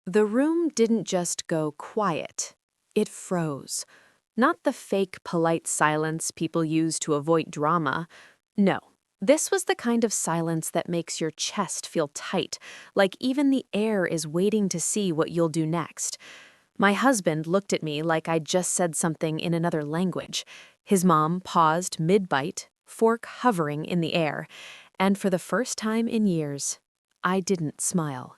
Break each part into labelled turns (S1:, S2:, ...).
S1: The room didn't just go quiet. It froze. Not the fake, polite silence people use to avoid drama. No, this was the kind of silence that makes your chest feel tight, like even the air is waiting to see what you'll do next. My husband looked at me like I'd just said something in another language. His mom paused mid-bite, fork hovering in the air, and for the first time in years, I didn't smile.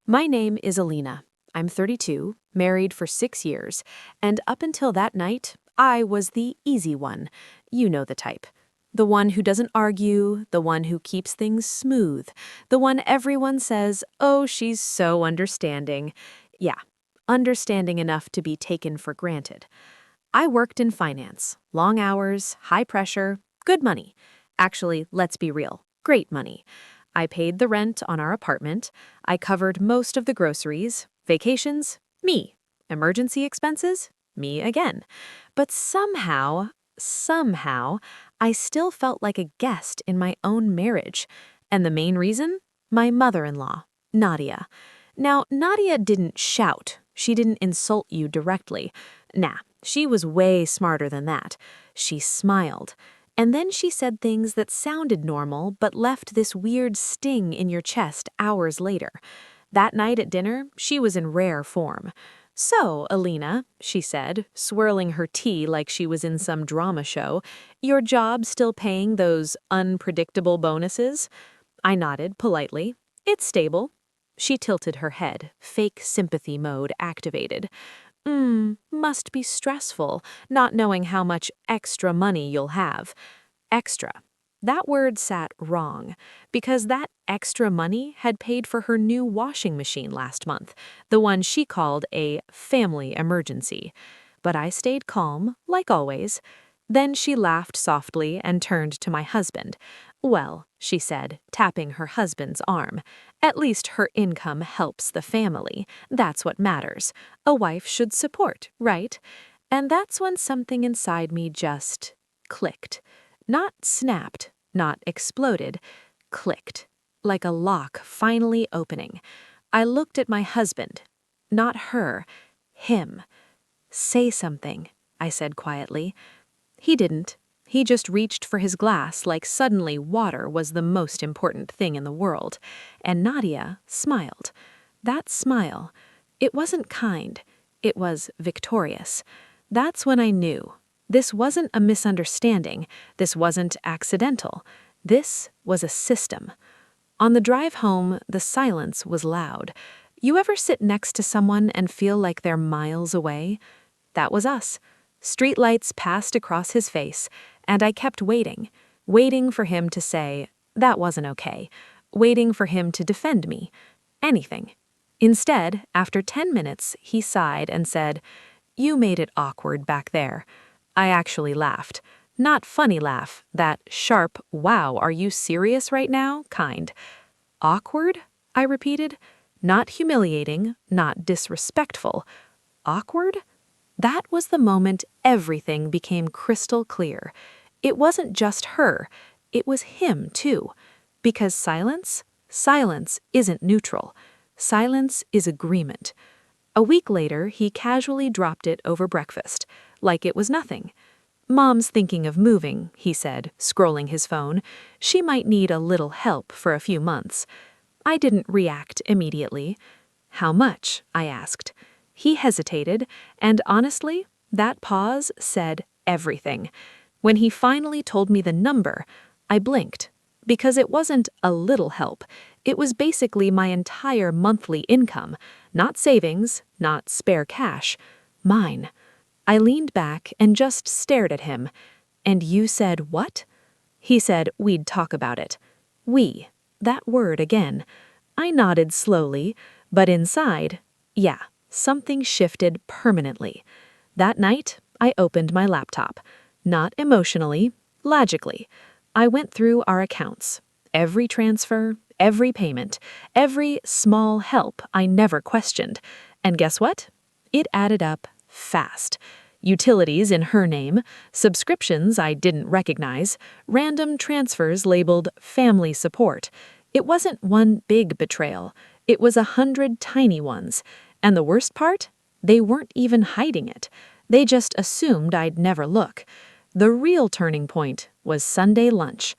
S1: My name is Alina. I'm 32, married for 6 years, and up until that night, I was the easy one. You know the type. The one who doesn't argue, the one who keeps things smooth, the one everyone says, "Oh, she's so understanding." Yeah, understanding enough to be taken for granted. I worked in finance, long hours, high pressure, good money. Actually, let's be real, great money. I paid the rent on our apartment. I covered most of the groceries, vacations, me. Emergency expenses, me again. But somehow, I still felt like a guest in my own marriage. And the main reason? My mother-in-law, Nadia. Now, Nadia didn't shout. She didn't insult you directly. Nah, she was way smarter than that. She smiled. And then she said things that sounded normal but left this weird sting in your chest hours later. That night at dinner, she was in rare form. "So, Alina," she said, swirling her tea like she was in some drama show, "your job still paying those unpredictable bonuses?" I nodded politely. "It's stable." She tilted her head, fake sympathy mode activated. Must be stressful, not knowing how much extra money you'll have." Extra. That word sat wrong, because that extra money had paid for her new washing machine last month, the one she called a family emergency. But I stayed calm, like always. Then she laughed softly and turned to my husband. "Well," she said, tapping her husband's arm, "at least her income helps the family. That's what matters. A wife should support, right?" And that's when something inside me just clicked. Not snapped, not exploded, clicked, like a lock finally opening. I looked at my husband. Not her, him. "Say something," I said quietly. He didn't. He just reached for his glass like suddenly water was the most important thing in the world. And Nadia smiled. That smile, it wasn't kind. It was victorious. That's when I knew. This wasn't a misunderstanding. This wasn't accidental. This was a system. On the drive home, the silence was loud. You ever sit next to someone and feel like they're miles away? That was us. Streetlights passed across his face, and I kept waiting for him to say, "That wasn't okay," waiting for him to defend me. Anything. Instead, after 10 minutes, he sighed and said, "You made it awkward back there." I actually laughed. Not funny laugh, that sharp, "Wow, are you serious right now?" kind. "Awkward?" I repeated. Not humiliating, not disrespectful. Awkward? That was the moment everything became crystal clear. It wasn't just her, it was him too. Because silence isn't neutral. Silence is agreement. A week later, he casually dropped it over breakfast, like it was nothing. "Mom's thinking of moving," he said, scrolling his phone. "She might need a little help for a few months." I didn't react immediately. "How much?" I asked. He hesitated, and honestly, that pause said everything. When he finally told me the number, I blinked. Because it wasn't a little help. It was basically my entire monthly income. Not savings, not spare cash. Mine. I leaned back and just stared at him. "And you said what?" He said we'd talk about it. We. That word again. I nodded slowly, but inside, yeah. Something shifted permanently. That night, I opened my laptop. Not emotionally, logically. I went through our accounts. Every transfer, every payment, every small help I never questioned. And guess what? It added up fast. Utilities in her name, subscriptions I didn't recognize, random transfers labeled family support. It wasn't one big betrayal. It was 100 tiny ones. And the worst part? They weren't even hiding it. They just assumed I'd never look. The real turning point was Sunday lunch.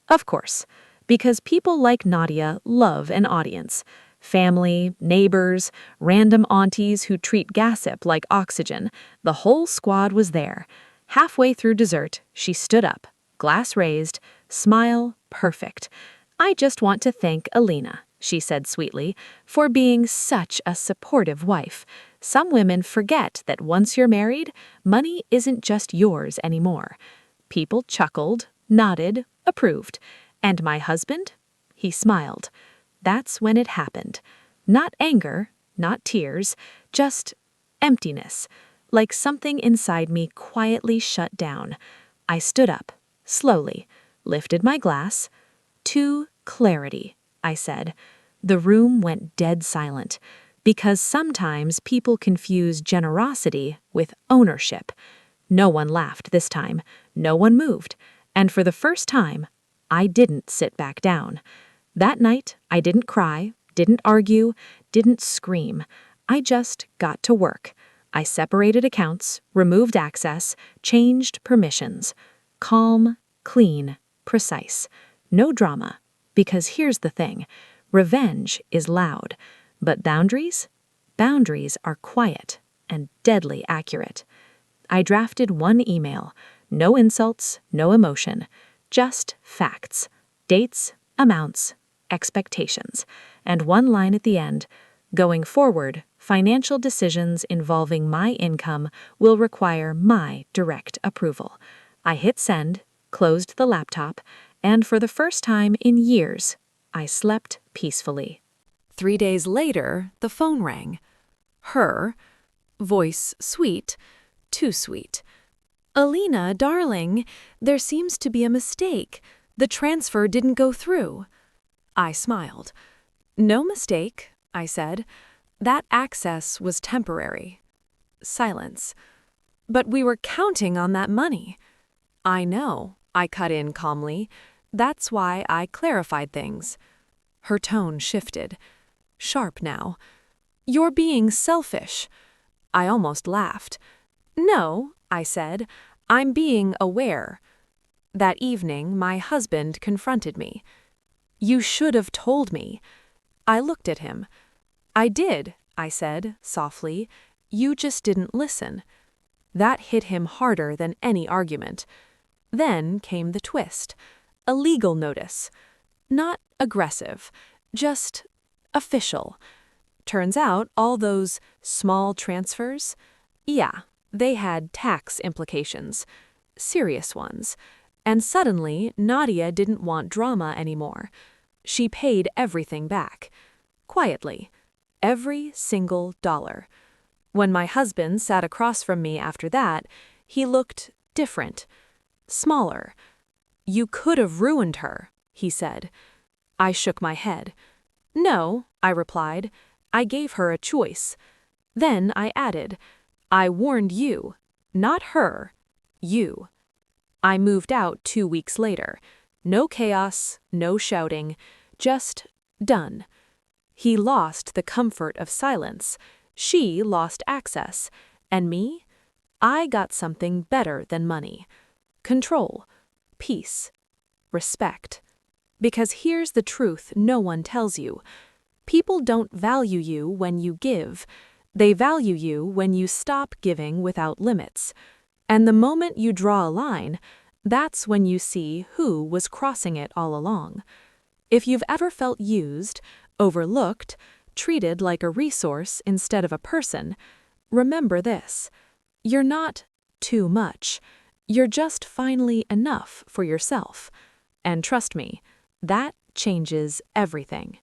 S1: Of course, because people like Nadia love an audience. Family, neighbors, random aunties who treat gossip like oxygen. The whole squad was there. Halfway through dessert, she stood up, glass raised, smile perfect. "I just want to thank Alina," she said sweetly, "for being such a supportive wife. Some women forget that once you're married, money isn't just yours anymore." People chuckled, nodded, approved. And my husband? He smiled. That's when it happened. Not anger, not tears, just emptiness, like something inside me quietly shut down. I stood up, slowly, lifted my glass. "To clarity," I said. The room went dead silent, because sometimes people confuse generosity with ownership. No one laughed this time, no one moved, and for the first time, I didn't sit back down. That night, I didn't cry, didn't argue, didn't scream. I just got to work. I separated accounts, removed access, changed permissions. Calm, clean, precise. No drama. Because here's the thing. Revenge is loud. But boundaries? Boundaries are quiet and deadly accurate. I drafted one email. No insults, no emotion. Just facts. Dates, amounts, expectations. And one line at the end. Going forward, financial decisions involving my income will require my direct approval. I hit send, closed the laptop, and for the first time in years, I slept peacefully.
S2: 3 days later, the phone rang. Her, voice sweet, too sweet. "Alina, darling, there seems to be a mistake. The transfer didn't go through." I smiled. "No mistake," I said. "That access was temporary." Silence. "But we were counting on that money." "I know," I cut in calmly. "That's why I clarified things." Her tone shifted. Sharp now. "You're being selfish." I almost laughed. "No," I said. "I'm being aware." That evening, my husband confronted me. "You should have told me." I looked at him. "I did," I said, softly. "You just didn't listen." That hit him harder than any argument. Then came the twist. A legal notice. Not aggressive, just official. Turns out all those small transfers, yeah, they had tax implications. Serious ones. And suddenly, Nadia didn't want drama anymore. She paid everything back. Quietly. Every single dollar. When my husband sat across from me after that, he looked different. Smaller. "You could have ruined her," he said. I shook my head. "No," I replied. "I gave her a choice." Then I added, "I warned you. Not her. You." I moved out 2 weeks later. No chaos, no shouting. Just done. He lost the comfort of silence. She lost access. And me? I got something better than money. Control. Peace. Respect. Because here's the truth no one tells you. People don't value you when you give. They value you when you stop giving without limits. And the moment you draw a line, that's when you see who was crossing it all along. If you've ever felt used, overlooked, treated like a resource instead of a person, remember this. You're not too much. You're just finally enough for yourself. And trust me, that changes everything.